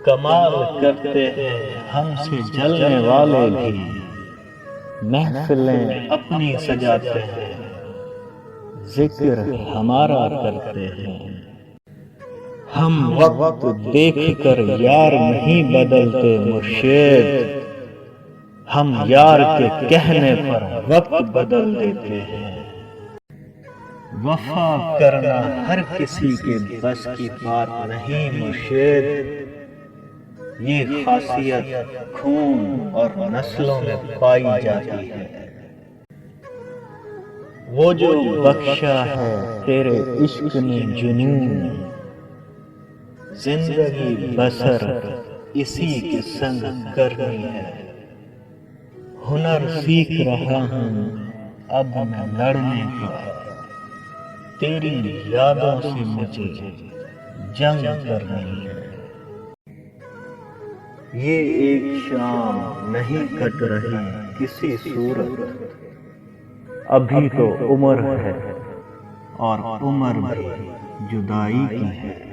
کمال کرتے ہیں ہم سے جلنے والے بھی، محفلیں اپنی سجاتے ہیں، ذکر ہمارا کرتے ہیں۔ ہم وقت دیکھ کر یار نہیں بدلتے مرشد، ہم یار کے کہنے پر وقت بدل دیتے ہیں۔ وفا کرنا ہر کسی کے بس کی بات نہیں مرشد، یہ خاصیت خون اور نسلوں میں پائی جاتی ہے۔ وہ جو بخشا ہے تیرے عشق نے جنون، زندگی بسر اسی کے سنگ کرنی ہے۔ ہنر سیکھ رہا ہوں اب میں لڑنے کا، تیری یادوں سے مجھے جنگ کرنی ہے۔ یہ ایک شام نہیں کٹ رہی کسی صورت، ابھی تو عمر ہے اور عمر بھی جدائی کی ہے۔